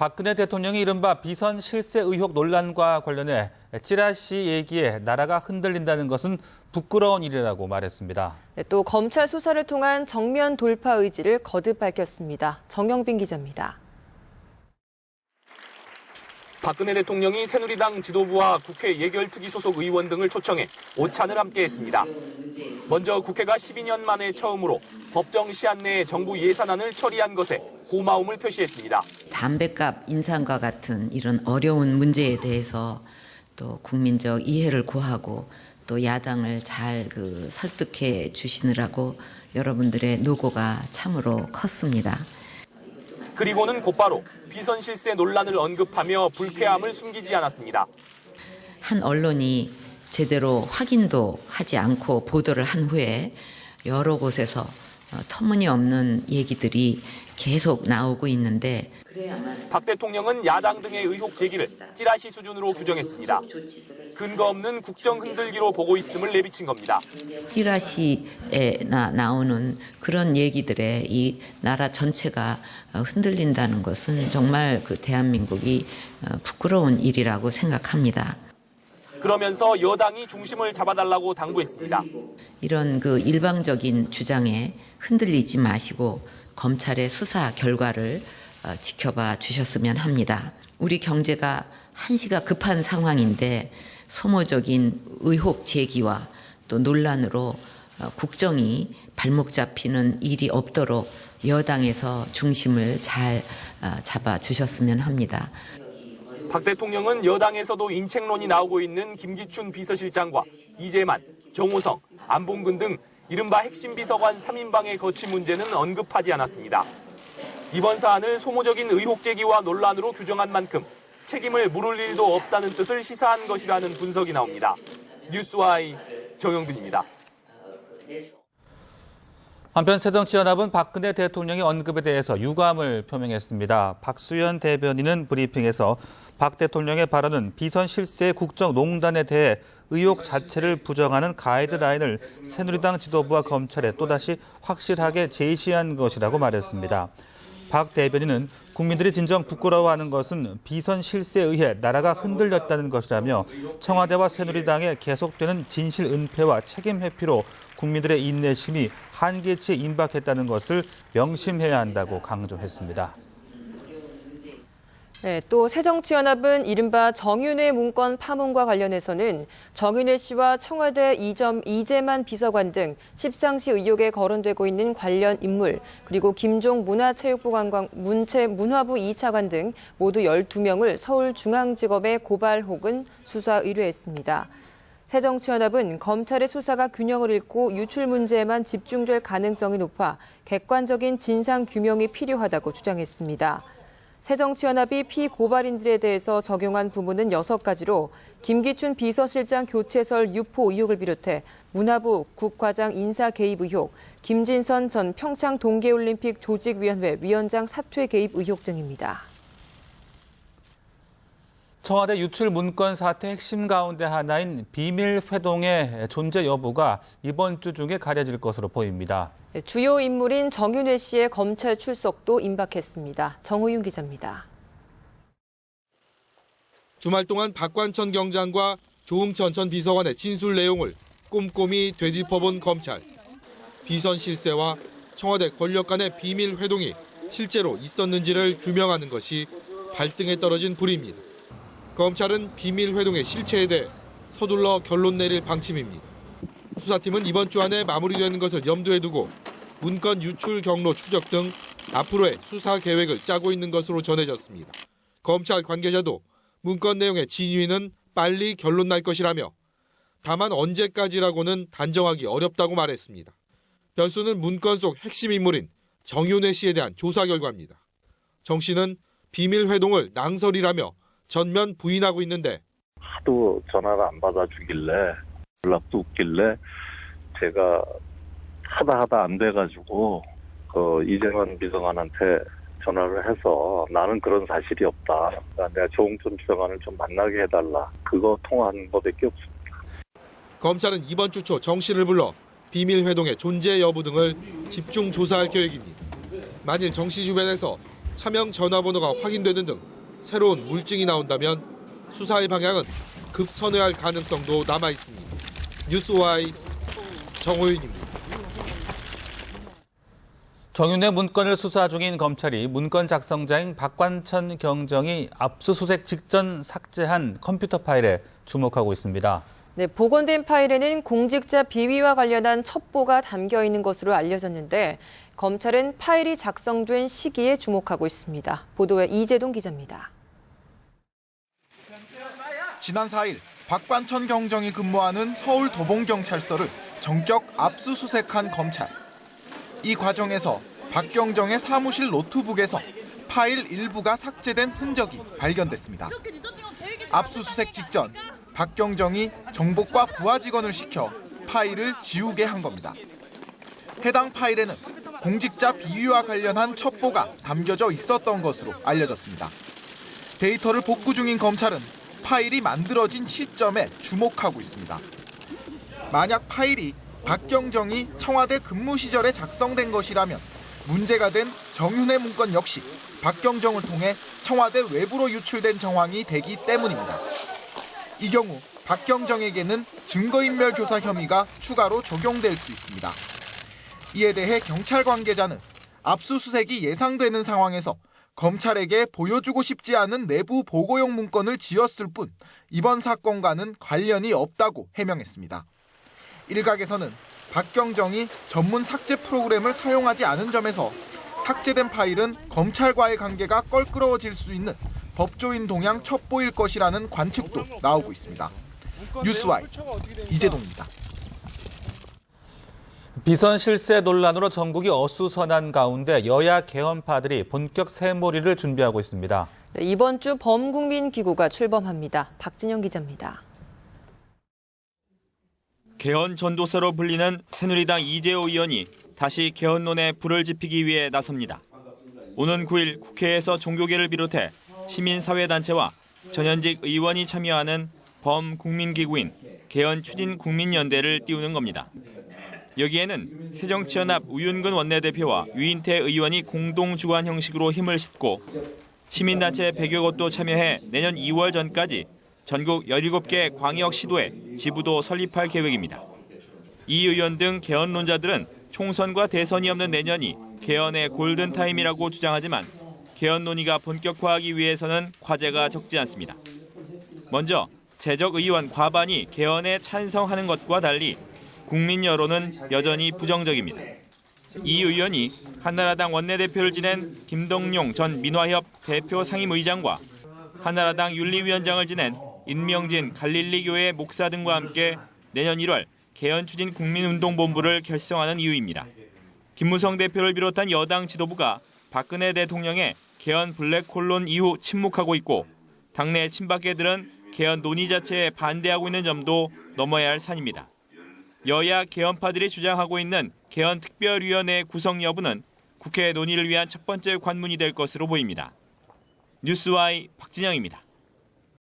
박근혜 대통령이 이른바 비선 실세 의혹 논란과 관련해 찌라시 얘기에 나라가 흔들린다는 것은 부끄러운 일이라고 말했습니다. 또 검찰 수사를 통한 정면 돌파 의지를 거듭 밝혔습니다. 정영빈 기자입니다. 박근혜 대통령이 새누리당 지도부와 국회 예결특위 소속 의원 등을 초청해 오찬을 함께했습니다. 먼저 국회가 12년 만에 처음으로 법정 시한 내에 정부 예산안을 처리한 것에 고마움을 표시했습니다. 담뱃값 인상과 같은 이런 어려운 문제에 대해서 또 국민적 이해를 구하고 또 야당을 잘 설득해 주시느라고 여러분들의 노고가 참으로 컸습니다. 그리고는 곧바로 비선 실세 논란을 언급하며 불쾌함을 숨기지 않았습니다. 한 언론이 제대로 확인도 하지 않고 보도를 한 후에 여러 곳에서 터무니없는 얘기들이 계속 나오고 있는데 박 대통령은 야당 등의 의혹 제기를 찌라시 수준으로 규정했습니다. 근거 없는 국정 흔들기로 보고 있음을 내비친 겁니다. 찌라시에 나오는 그런 얘기들에 이 나라 전체가 흔들린다는 것은 정말 대한민국이 부끄러운 일이라고 생각합니다. 그러면서 여당이 중심을 잡아달라고 당부했습니다. 이런 일방적인 주장에 흔들리지 마시고 검찰의 수사 결과를 지켜봐 주셨으면 합니다. 우리 경제가 한시가 급한 상황인데 소모적인 의혹 제기와 또 논란으로 국정이 발목 잡히는 일이 없도록 여당에서 중심을 잘 잡아 주셨으면 합니다. 박 대통령은 여당에서도 인책론이 나오고 있는 김기춘 비서실장과 이재만, 정호성, 안봉근 등 이른바 핵심 비서관 3인방의 거취 문제는 언급하지 않았습니다. 이번 사안을 소모적인 의혹 제기와 논란으로 규정한 만큼 책임을 물을 일도 없다는 뜻을 시사한 것이라는 분석이 나옵니다. 뉴스와이 정영빈입니다. 한편 새정치연합은 박근혜 대통령의 언급에 대해서 유감을 표명했습니다. 박수현 대변인은 브리핑에서 박 대통령의 발언은 비선 실세 국정농단에 대해 의혹 자체를 부정하는 가이드라인을 새누리당 지도부와 검찰에 또다시 확실하게 제시한 것이라고 말했습니다. 박 대변인은 국민들이 진정 부끄러워하는 것은 비선 실세에 의해 나라가 흔들렸다는 것이라며 청와대와 새누리당의 계속되는 진실 은폐와 책임 회피로 국민들의 인내심이 한계치에 임박했다는 것을 명심해야 한다고 강조했습니다. 네, 또 새정치연합은 이른바 정윤회 문건 파문과 관련해서는 정윤회 씨와 청와대 이재만 비서관 등 십상시 의혹에 거론되고 있는 관련 인물, 그리고 김종 문화체육부 문화부 2차관 등 모두 12명을 서울중앙지검에 고발 혹은 수사 의뢰했습니다. 새정치연합은 검찰의 수사가 균형을 잃고 유출 문제에만 집중될 가능성이 높아 객관적인 진상 규명이 필요하다고 주장했습니다. 새정치연합이 피고발인들에 대해서 적용한 부분은 6가지로 김기춘 비서실장 교체설 유포 의혹을 비롯해 문화부 국과장 인사 개입 의혹, 김진선 전 평창 동계올림픽 조직위원회 위원장 사퇴 개입 의혹 등입니다. 청와대 유출 문건 사태 핵심 가운데 하나인 비밀 회동의 존재 여부가 이번 주 중에 가려질 것으로 보입니다. 주요 인물인 정윤회 씨의 검찰 출석도 임박했습니다. 정우윤 기자입니다. 주말 동안 박관천 경장과 조응천 전 비서관의 진술 내용을 꼼꼼히 되짚어본 검찰. 비선 실세와 청와대 권력 간의 비밀 회동이 실제로 있었는지를 규명하는 것이 발등에 떨어진 불입니다. 검찰은 비밀 회동의 실체에 대해 서둘러 결론 내릴 방침입니다. 수사팀은 이번 주 안에 마무리되는 것을 염두에 두고 문건 유출 경로 추적 등 앞으로의 수사 계획을 짜고 있는 것으로 전해졌습니다. 검찰 관계자도 문건 내용의 진위는 빨리 결론 날 것이라며 다만 언제까지라고는 단정하기 어렵다고 말했습니다. 변수는 문건 속 핵심 인물인 정윤회 씨에 대한 조사 결과입니다. 정 씨는 비밀 회동을 낭설이라며 전면 부인하고 있는데 하도 전화가 안 받아주길래 연락도 없길래 제가 하다 안 돼가지고 이재만 비서관한테 전화를 해서 나는 그런 사실이 없다. 내가 조응천 비서관을 좀 만나게 해달라. 그거 통화한 것밖에 없습니다. 검찰은 이번 주 초 정 씨를 불러 비밀 회동의 존재 여부 등을 집중 조사할 계획입니다. 만일 정 씨 주변에서 차명 전화번호가 확인되는 등 새로운 물증이 나온다면 수사의 방향은 급선회할 가능성도 남아 있습니다. 뉴스와이 정호윤입니다. 정윤회 문건을 수사 중인 검찰이 문건 작성자인 박관천 경정이 압수수색 직전 삭제한 컴퓨터 파일에 주목하고 있습니다. 네, 복원된 파일에는 공직자 비위와 관련한 첩보가 담겨 있는 것으로 알려졌는데 검찰은 파일이 작성된 시기에 주목하고 있습니다. 보도에 이재동 기자입니다. 지난 4일 박관천 경정이 근무하는 서울 도봉경찰서를 전격 압수수색한 검찰. 이 과정에서 박경정의 사무실 노트북에서 파일 일부가 삭제된 흔적이 발견됐습니다. 압수수색 직전 박경정이 정복과 부하 직원을 시켜 파일을 지우게 한 겁니다. 해당 파일에는 공직자 비위와 관련한 첩보가 담겨져 있었던 것으로 알려졌습니다. 데이터를 복구 중인 검찰은 파일이 만들어진 시점에 주목하고 있습니다. 만약 파일이 박경정이 청와대 근무 시절에 작성된 것이라면 문제가 된 정윤회 문건 역시 박경정을 통해 청와대 외부로 유출된 정황이 되기 때문입니다. 이 경우 박경정에게는 증거인멸 교사 혐의가 추가로 적용될 수 있습니다. 이에 대해 경찰 관계자는 압수수색이 예상되는 상황에서 검찰에게 보여주고 싶지 않은 내부 보고용 문건을 지었을 뿐 이번 사건과는 관련이 없다고 해명했습니다. 일각에서는 박경정이 전문 삭제 프로그램을 사용하지 않은 점에서 삭제된 파일은 검찰과의 관계가 껄끄러워질 수 있는 법조인 동향 첩보일 것이라는 관측도 나오고 있습니다. 뉴스와이 이재동입니다. 비선 실세 논란으로 전국이 어수선한 가운데 여야 개헌파들이 본격 새몰이를 준비하고 있습니다. 네, 이번 주 범국민기구가 출범합니다. 박진영 기자입니다. 개헌 전도사로 불리는 새누리당 이재호 의원이 다시 개헌론에 불을 지피기 위해 나섭니다. 오는 9일 국회에서 종교계를 비롯해 시민사회단체와 전현직 의원이 참여하는 범국민기구인 개헌추진국민연대를 띄우는 겁니다. 여기에는 새정치연합 우윤근 원내대표와 유인태 의원이 공동 주관 형식으로 힘을 싣고 시민단체 100여 곳도 참여해 내년 2월 전까지 전국 17개 광역시도에 지부도 설립할 계획입니다. 이 의원 등 개헌론자들은 총선과 대선이 없는 내년이 개헌의 골든타임이라고 주장하지만 개헌 논의가 본격화하기 위해서는 과제가 적지 않습니다. 먼저 재적 의원 과반이 개헌에 찬성하는 것과 달리 국민 여론은 여전히 부정적입니다. 이 의원이 한나라당 원내대표를 지낸 김동용 전 민화협 대표 상임의장과 한나라당 윤리위원장을 지낸 인명진 갈릴리교회 목사 등과 함께 내년 1월 개헌추진 국민운동본부를 결성하는 이유입니다. 김무성 대표를 비롯한 여당 지도부가 박근혜 대통령의 개헌 블랙홀론 이후 침묵하고 있고 당내 친박계들은 개헌 논의 자체에 반대하고 있는 점도 넘어야 할 산입니다. 여야 개헌파들이 주장하고 있는 개헌특별위원회 구성 여부는 국회 논의를 위한 첫 번째 관문이 될 것으로 보입니다. 뉴스와이 박진영입니다.